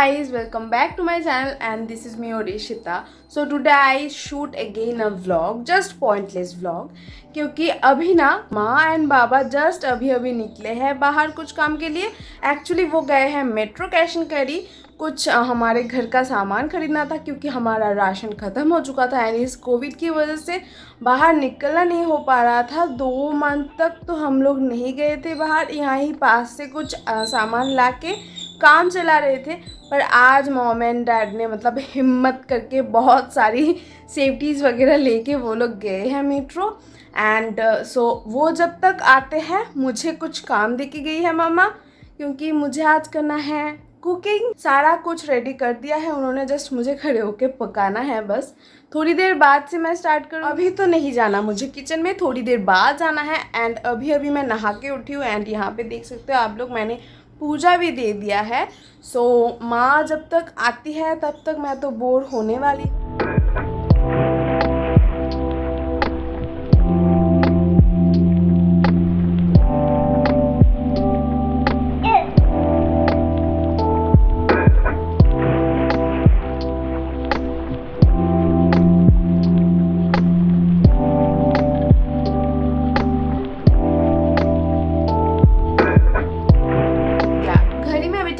guys, welcome back to my channel and this is me Orishita. So today I shoot again a vlog, just pointless vlog, क्योंकि अभी ना माँ and Baba just अभी निकले हैं बाहर कुछ काम के लिए। एक्चुअली वो गए हैं मेट्रो कैश एंड कैरी, कुछ हमारे घर का सामान खरीदना था क्योंकि हमारा राशन ख़त्म हो चुका था एंड इस कोविड की वजह से बाहर निकलना नहीं हो पा रहा था। 2 मंथ तक तो हम लोग नहीं गए थे बाहर, यहाँ ही पास से कुछ सामान ला के काम चला रहे थे। पर आज मॉम एंड डैड ने मतलब हिम्मत करके बहुत सारी सेफ्टीज़ वगैरह लेके वो लोग गए हैं मेट्रो एंड सो वो जब तक आते हैं मुझे कुछ काम दे के गई है मम्मा, क्योंकि मुझे आज करना है कुकिंग। सारा कुछ रेडी कर दिया है उन्होंने, जस्ट मुझे खड़े होके पकाना है बस। थोड़ी देर बाद से मैं स्टार्ट करूँ, अभी तो नहीं जाना मुझे किचन में, थोड़ी देर बाद जाना है। एंड अभी मैं नहा के उठी हूँ एंड यहाँ पे देख सकते हो आप लोग मैंने पूजा भी दे दिया है। सो माँ जब तक आती है तब तक मैं तो बोर होने वाली हूँ।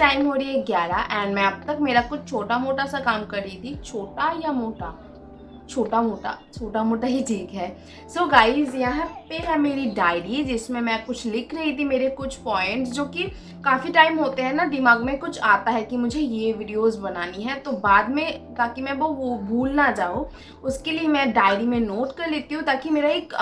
टाइम हो रही है 11 एंड मैं अब तक मेरा कुछ छोटा मोटा सा काम कर रही थी। छोटा या मोटा, छोटा मोटा ही ठीक है। सो गाइज यहाँ पे है मेरी डायरी जिसमें मैं कुछ लिख रही थी, मेरे कुछ पॉइंट्स जो कि काफ़ी टाइम होते हैं ना दिमाग में कुछ आता है कि मुझे ये वीडियोस बनानी है, तो बाद में ताकि मैं वो भूल ना जाऊँ उसके लिए मैं डायरी में नोट कर लेती हूँ, ताकि मेरा एक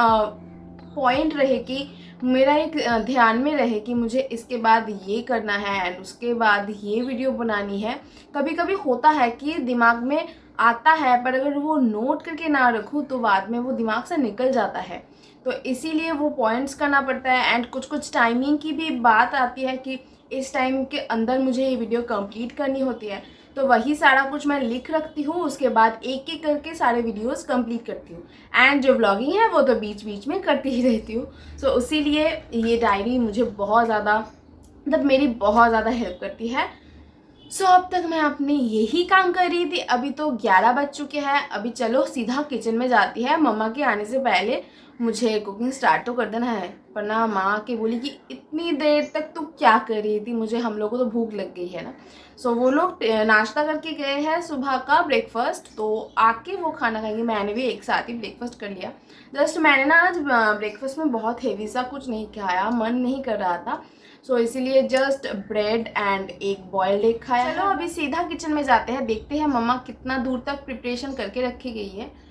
पॉइंट रहे कि मेरा एक ध्यान में रहे कि मुझे इसके बाद ये करना है एंड उसके बाद ये वीडियो बनानी है। कभी कभी होता है कि दिमाग में आता है पर अगर वो नोट करके ना रखूँ तो बाद में वो दिमाग से निकल जाता है, तो इसीलिए वो पॉइंट्स करना पड़ता है। एंड कुछ टाइमिंग की भी बात आती है कि इस टाइम के अंदर मुझे ये वीडियो कंप्लीट करनी होती है, तो वही सारा कुछ मैं लिख रखती हूँ। उसके बाद एक एक करके सारे वीडियोस कंप्लीट करती हूँ एंड जो व्लॉगिंग है वो तो बीच बीच में करती ही रहती हूँ। सो इसीलिए ये डायरी मुझे बहुत ज़्यादा मतलब मेरी बहुत ज़्यादा हेल्प करती है। सो अब तक मैं अपने यही काम कर रही थी। अभी तो 11 बज चुके हैं, अभी चलो सीधा किचन में जाती है। मम्मा के आने से पहले मुझे कुकिंग स्टार्ट तो कर देना है, वरना माँ के बोली कि इतनी देर तक तू क्या कर रही थी, मुझे हम लोगों को तो भूख लग गई है ना। सो वो लोग नाश्ता करके गए हैं सुबह का ब्रेकफास्ट, तो आके वो खाना खाएंगे। मैंने भी एक साथ ही ब्रेकफास्ट कर लिया। जस्ट मैंने ना आज ब्रेकफास्ट में बहुत हेवी सा कुछ नहीं खाया, मन नहीं कर रहा था, सो इसीलिए जस्ट ब्रेड एंड एक बॉइल्ड एग खाया। चलो अभी सीधा किचन में जाते हैं, देखते हैं मम्मा कितना दूर तक प्रिपरेशन करके रखी गई है।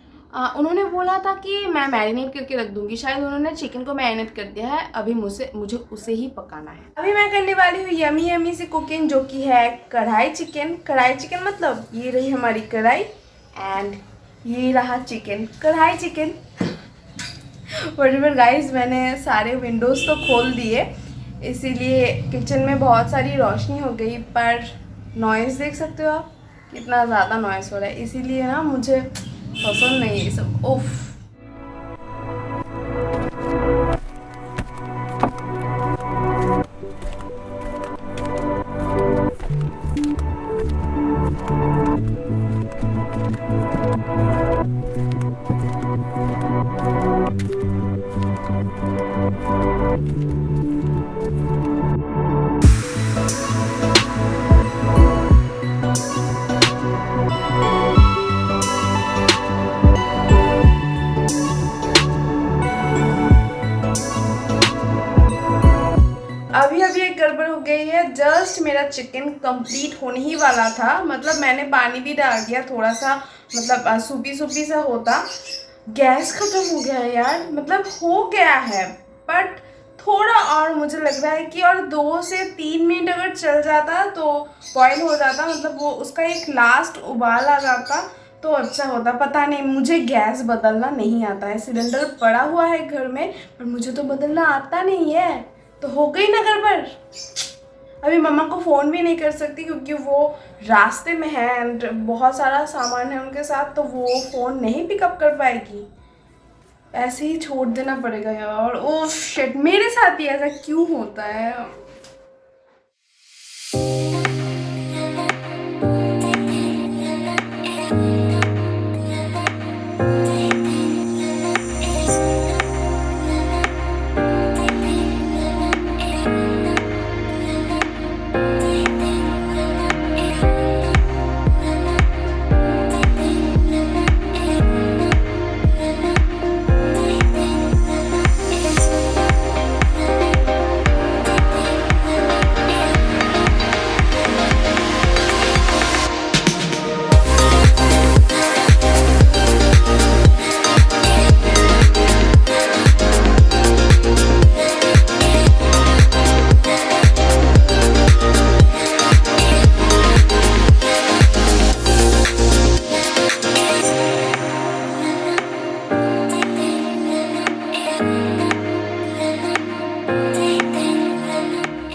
उन्होंने बोला था कि मैं मैरिनेट करके रख दूंगी, शायद उन्होंने चिकन को मैरिनेट कर दिया है, अभी मुझे उसे ही पकाना है। अभी मैं करने वाली हूँ यमी यमी सी कुकिंग जो कि है कढ़ाई चिकन मतलब ये रही हमारी कढ़ाई एंड ये रहा चिकन, कढ़ाई चिकन। वॉटेवर गाइज, मैंने सारे विंडोज़ तो खोल दिए इसीलिए किचन में बहुत सारी रोशनी हो गई, पर नॉइज़ देख सकते हो आप कितना ज़्यादा नॉइज़ हो रहा है, इसीलिए ना मुझे पसंद नहीं है ये सब। उफ। अभी एक गड़बड़ हो गई है। जस्ट मेरा चिकन कंप्लीट होने ही वाला था, मतलब मैंने पानी भी डाल दिया थोड़ा सा, मतलब सूपी सा होता। गैस खत्म हो गया है यार, मतलब हो गया है बट थोड़ा और मुझे लग रहा है कि और 2 से 3 मिनट अगर चल जाता तो बॉयल हो जाता, मतलब वो उसका एक लास्ट उबाल आ जाता तो अच्छा होता। पता नहीं, मुझे गैस बदलना नहीं आता है। सिलेंडर पड़ा हुआ है घर में पर मुझे तो बदलना आता नहीं है, तो हो गई ना गड़बड़। अभी मम्मा को फ़ोन भी नहीं कर सकती क्योंकि वो रास्ते में है एंड बहुत सारा सामान है उनके साथ, तो वो फ़ोन नहीं पिकअप कर पाएगी। ऐसे ही छोड़ देना पड़ेगा यार। ओह शिट, मेरे साथ ही ऐसा क्यों होता है।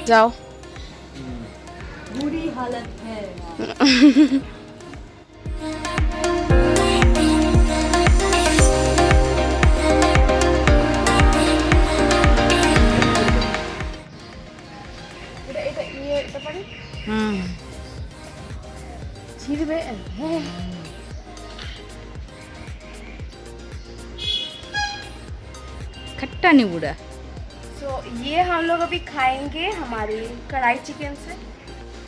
जाओ। बुरी हालत है। खट्टा नींबूड़ा। तो ये हम लोग अभी खाएंगे हमारी कढ़ाई चिकन से।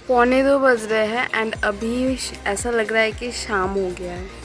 1:45 बज रहे हैं एंड अभी ऐसा लग रहा है कि शाम हो गया है।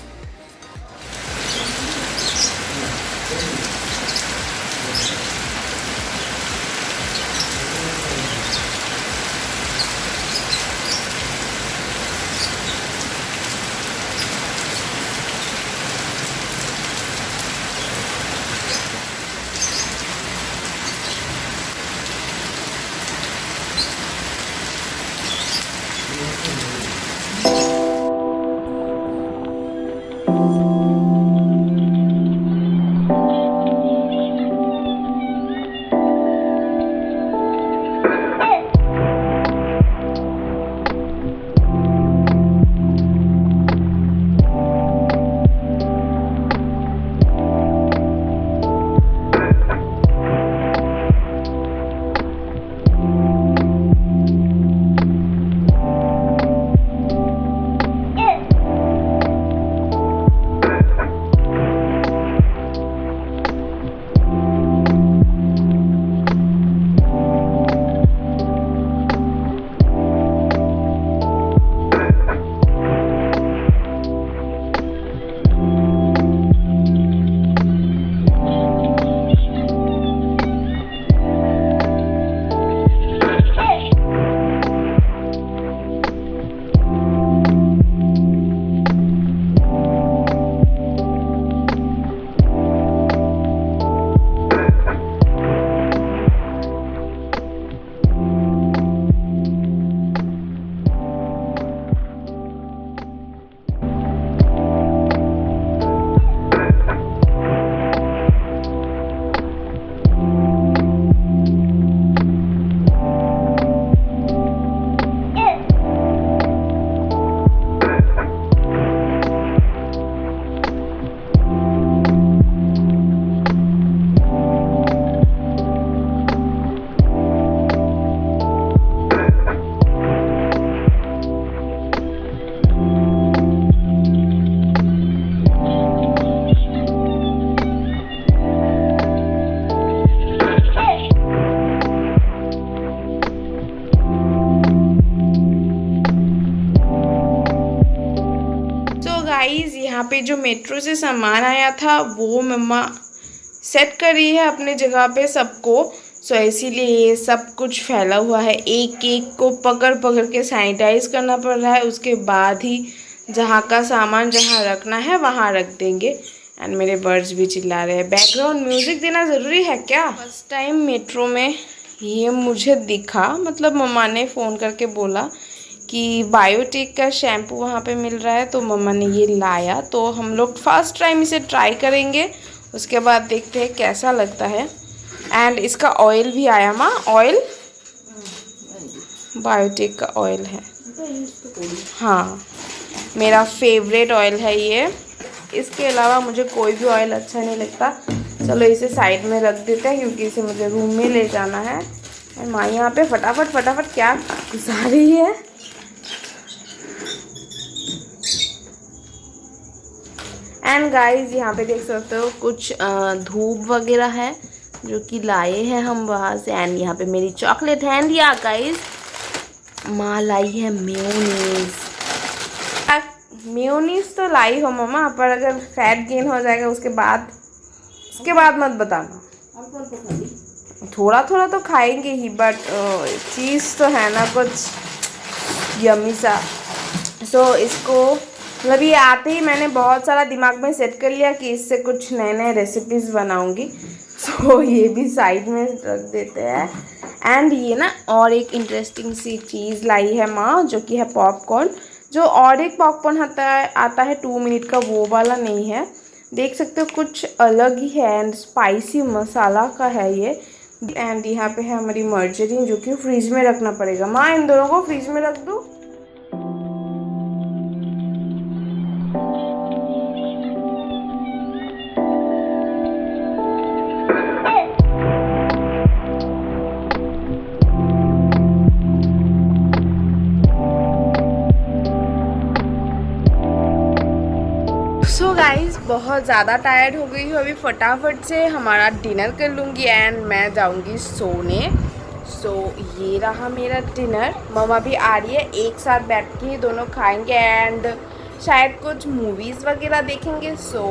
गाइस यहाँ पे जो मेट्रो से सामान आया था वो मम्मा सेट कर रही है अपने जगह पे सबको। सो इसीलिए ये सब कुछ फैला हुआ है, एक एक को पकड़ पकड़ के सैनिटाइज करना पड़ रहा है। उसके बाद ही जहाँ का सामान जहाँ रखना है वहाँ रख देंगे। एंड मेरे बर्ड्स भी चिल्ला रहे हैं। बैकग्राउंड म्यूज़िक देना ज़रूरी है क्या? फर्स्ट टाइम मेट्रो में ये मुझे दिखा, मतलब मम्मा ने फ़ोन करके बोला कि बायोटिक का शैम्पू वहाँ पे मिल रहा है, तो मम्मा ने ये लाया। तो हम लोग फर्स्ट टाइम इसे ट्राई करेंगे, उसके बाद देखते हैं कैसा लगता है। एंड इसका ऑयल भी आया माँ, ऑयल बायोटिक का ऑयल है। हाँ, मेरा फेवरेट ऑयल है ये। इसके अलावा मुझे कोई भी ऑयल अच्छा नहीं लगता। चलो इसे साइड में रख देते हैं क्योंकि इसे मुझे रूम में ले जाना है। और माँ यहाँ पे फटाफट क्या घुसा रही है। एंड गाइस यहाँ पे देख सकते हो कुछ धूप वगैरह है जो कि लाए हैं हम वहाँ से। एंड यहाँ पे मेरी चॉकलेट है। एंड या गाइस माँ लाई है मेयोनीज। मेयोनीज तो लाई हो मम्मा, पर अगर फैट गेन हो जाएगा उसके बाद मत बताना। थोड़ा थोड़ा तो खाएंगे ही, बट चीज़ तो है ना कुछ यम्मी सा। सो इसको मतलब ये आते ही मैंने बहुत सारा दिमाग में सेट कर लिया कि इससे कुछ नए नए रेसिपीज़ बनाऊंगी। सो ये भी साइड में रख देते हैं। एंड ये ना और एक इंटरेस्टिंग सी चीज़ लाई है माँ, जो कि है पॉपकॉर्न। जो और एक पॉपकॉर्न आता है 2 मिनट का, वो वाला नहीं है। देख सकते हो कुछ अलग ही है एंड स्पाइसी मसाला का है ये। एंड यहाँ पे है हमारी मर्जरीन जो कि फ्रिज में रखना पड़ेगा। माँ इन दोनों को फ्रिज में रख दो। सो गाइज बहुत ज़्यादा टायर्ड हो गई हूँ, अभी फटाफट से हमारा डिनर कर लूँगी एंड मैं जाऊँगी सोने। सो ये रहा मेरा डिनर। मम्मा भी आ रही है, एक साथ बैठ के दोनों खाएंगे एंड शायद कुछ मूवीज़ वगैरह देखेंगे। सो